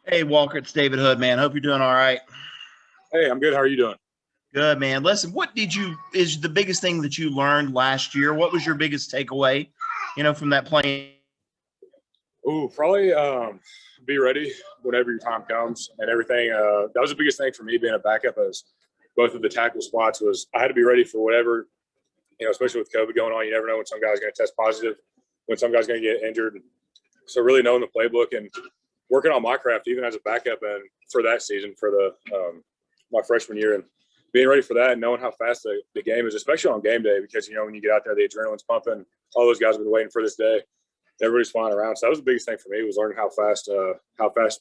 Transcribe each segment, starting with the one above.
Hey, Walker, it's David Hood, man. Hope you're doing all right. Hey, I'm good. How are you doing? Good, man. Listen, is the biggest thing that you learned last year? What was your biggest takeaway, from that playing? Ooh, probably be ready whenever your time comes and everything. That was the biggest thing for me being a backup as both of the tackle spots was I had to be ready for whatever, especially with COVID going on. You never know when some guy's going to test positive, when some guy's going to get injured. So really knowing the playbook and working on my craft, even as a backup and for that season, for the my freshman year and being ready for that and knowing how fast the game is, especially on game day, because, when you get out there, the adrenaline's pumping. All those guys have been waiting for this day. Everybody's flying around. So that was the biggest thing for me was learning how fast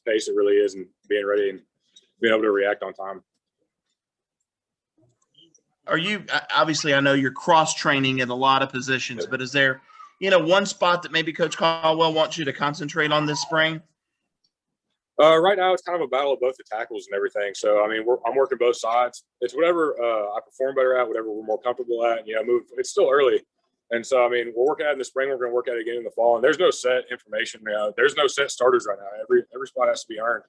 paced it really is and being ready and being able to react on time. Are you obviously? I know you're cross training in a lot of positions, but is there, one spot that maybe Coach Caldwell wants you to concentrate on this spring? Right now, it's kind of a battle of both the tackles and everything. So, I mean, I'm working both sides. It's whatever I perform better at, whatever we're more comfortable at. Move. It's still early. And so, I mean, we're working at it in the spring. We're going to work at it again in the fall. And there's no set information. There's no set starters right now. Every spot has to be earned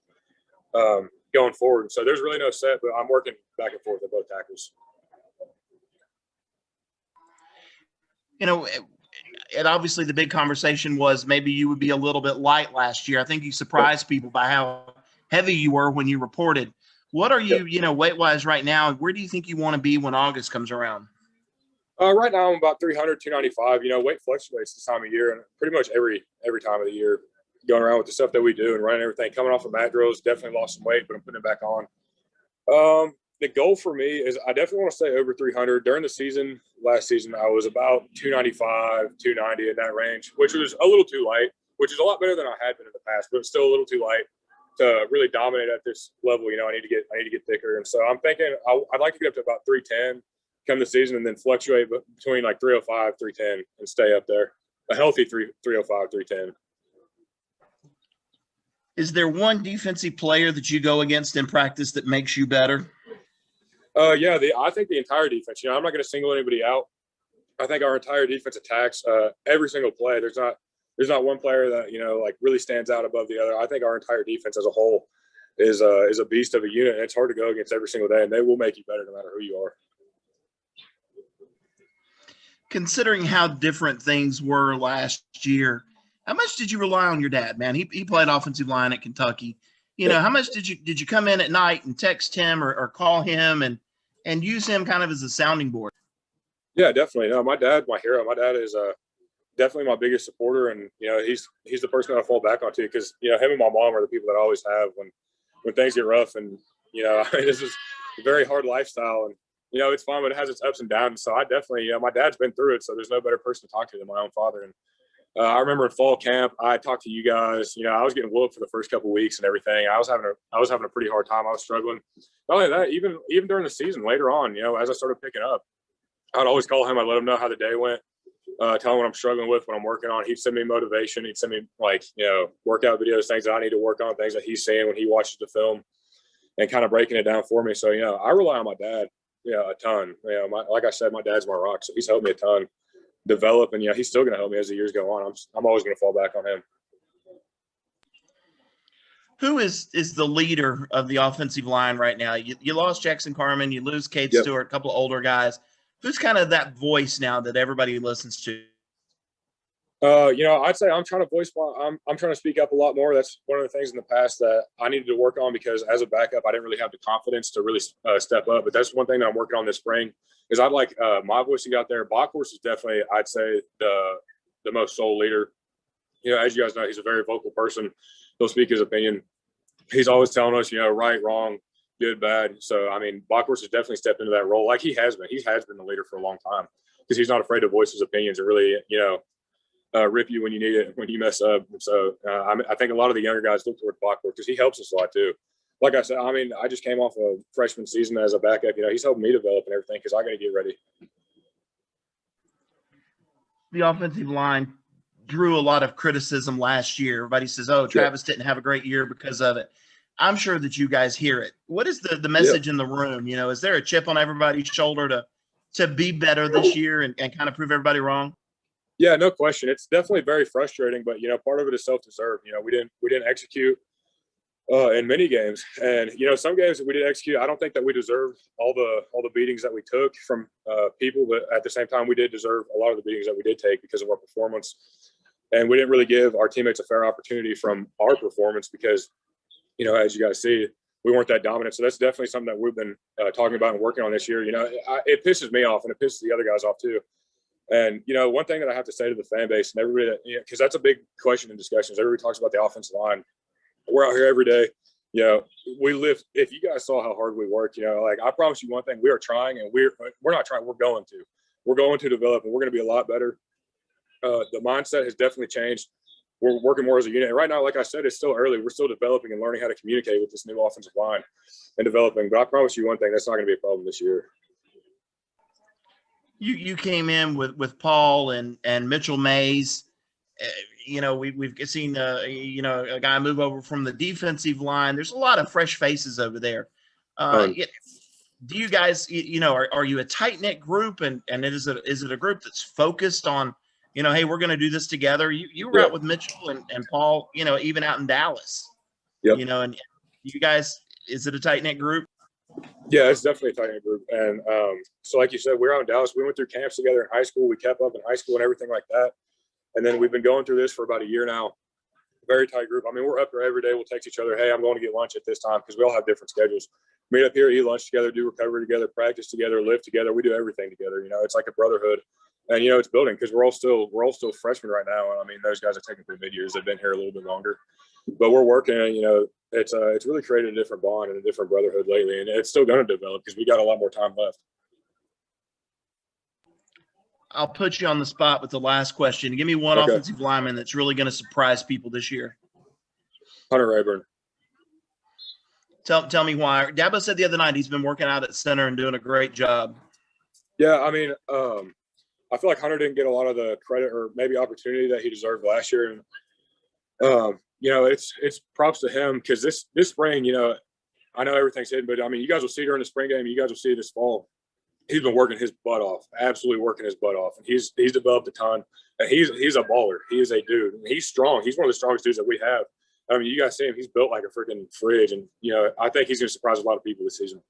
going forward. So there's really no set, but I'm working back and forth at both tackles. And obviously the big conversation was maybe you would be a little bit light last year. I think you surprised people by how heavy you were when you reported. What are you, weight-wise right now? Where do you think you want to be when August comes around? Right now I'm about 300, 295. Weight fluctuates this time of year and pretty much every time of the year going around with the stuff that we do and running everything. Coming off of mat drills, definitely lost some weight, but I'm putting it back on. The goal for me is I definitely want to stay over 300. During the season, last season, I was about 295, 290 in that range, which was a little too light, which is a lot better than I had been in the past, but still a little too light to really dominate at this level. I need to get thicker. And so I'm thinking I'd like to get up to about 310 come the season and then fluctuate between like 305, 310 and stay up there. A healthy 305, 310. Is there one defensive player that you go against in practice that makes you better? Yeah, I think the entire defense. I'm not going to single anybody out. I think our entire defense attacks every single play. There's not one player that like really stands out above the other. I think our entire defense as a whole is a beast of a unit. And it's hard to go against every single day, and they will make you better no matter who you are. Considering how different things were last year, how much did you rely on your dad, man? He played offensive line at Kentucky. How much did you come in at night and text him or call him and use him kind of as a sounding board? Yeah, definitely. No, my dad, my hero. My dad is definitely my biggest supporter, and he's the person that I fall back on too, because him and my mom are the people that I always have when things get rough, and this is a very hard lifestyle, and it's fun, but it has its ups and downs. So I definitely, my dad's been through it, so there's no better person to talk to than my own father. And I remember in fall camp, I talked to you guys. I was getting whooped for the first couple of weeks and everything. I was having a pretty hard time. I was struggling. Not only that, even during the season later on, as I started picking up, I'd always call him. I'd let him know how the day went. Tell him what I'm struggling with, what I'm working on. He'd send me motivation. He'd send me workout videos, things that I need to work on, things that he's seeing when he watches the film, and kind of breaking it down for me. So I rely on my dad, a ton. Like I said, my dad's my rock, so he's helped me a ton develop, and he's still going to help me as the years go on. I'm always going to fall back on him. Who is the leader of the offensive line right now? You lost Jackson Carman, you lose Cade Stewart, a couple of older guys. Who's kind of that voice now that everybody listens to? I'd say I'm trying to I'm trying to speak up a lot more. That's one of the things in the past that I needed to work on, because as a backup, I didn't really have the confidence to really step up. But that's one thing that I'm working on this spring is I'd like my voice to get out there. Bockhorst is definitely, I'd say, the most sole leader. As you guys know, he's a very vocal person. He'll speak his opinion. He's always telling us, right, wrong, good, bad. So, I mean, Bockhorst has definitely stepped into that role like he has been. He has been the leader for a long time because he's not afraid to voice his opinions and really, rip you when you need it, when you mess up. And so I think a lot of the younger guys look toward Bockhorst because he helps us a lot too. Like I said, I mean, I just came off a freshman season as a backup. He's helping me develop and everything because I got to get ready. The offensive line drew a lot of criticism last year. Everybody says, oh, Travis didn't have a great year because of it. I'm sure that you guys hear it. What is the message in the room? Is there a chip on everybody's shoulder to be better this year and kind of prove everybody wrong? Yeah, no question. It's definitely very frustrating, but part of it is self-deserved. We didn't execute in many games. And some games that we didn't execute, I don't think that we deserved all the beatings that we took from people, but at the same time we did deserve a lot of the beatings that we did take because of our performance. And we didn't really give our teammates a fair opportunity from our performance because as you guys see, we weren't that dominant. So that's definitely something that we've been talking about and working on this year. It pisses me off and it pisses the other guys off too. And, one thing that I have to say to the fan base and everybody, because that's a big question in discussions. Everybody talks about the offensive line. We're out here every day. We live. If you guys saw how hard we work, I promise you one thing: we are trying, and we're not trying. We're going to develop, and we're going to be a lot better. The mindset has definitely changed. We're working more as a unit. And right now, like I said, it's still early. We're still developing and learning how to communicate with this new offensive line and developing. But I promise you one thing: that's not going to be a problem this year. You came in with Paul and Mitchell Mays. We've seen a guy move over from the defensive line. There's a lot of fresh faces over there. Do you guys, are you a tight knit group, and is it a group that's focused on, hey, we're going to do this together? You were out with Mitchell and Paul, even out in Dallas. Yep. And you guys, is it a tight knit group? Yeah, it's definitely a tight knit group. And so, like you said, we're out in Dallas. We went through camps together in high school. We kept up in high school and everything like that. And then we've been going through this for about a year now. Very tight group. I mean, we're up there every day. We'll text each other, hey, I'm going to get lunch at this time, because we all have different schedules. Meet up here, eat lunch together, do recovery together, practice together, live together. We do everything together. It's like a brotherhood. And, it's building because we're all still freshmen right now. And I mean, those guys are technically mid-years. They've been here a little bit longer. But we're working, and, it's really created a different bond and a different brotherhood lately. And it's still going to develop because we got a lot more time left. I'll put you on the spot with the last question. Give me one offensive lineman that's really going to surprise people this year. Hunter Rayburn. Tell me why. Dabo said the other night he's been working out at center and doing a great job. Yeah, I mean, I feel like Hunter didn't get a lot of the credit or maybe opportunity that he deserved last year. And, it's props to him because this spring, I know everything's hidden, but I mean, you guys will see during the spring game, you guys will see this fall. He's been working his butt off, absolutely working his butt off. And he's developed a ton. And he's a baller. He is a dude. And he's strong. He's one of the strongest dudes that we have. I mean, you guys see him. He's built like a freaking fridge. And, I think he's going to surprise a lot of people this season.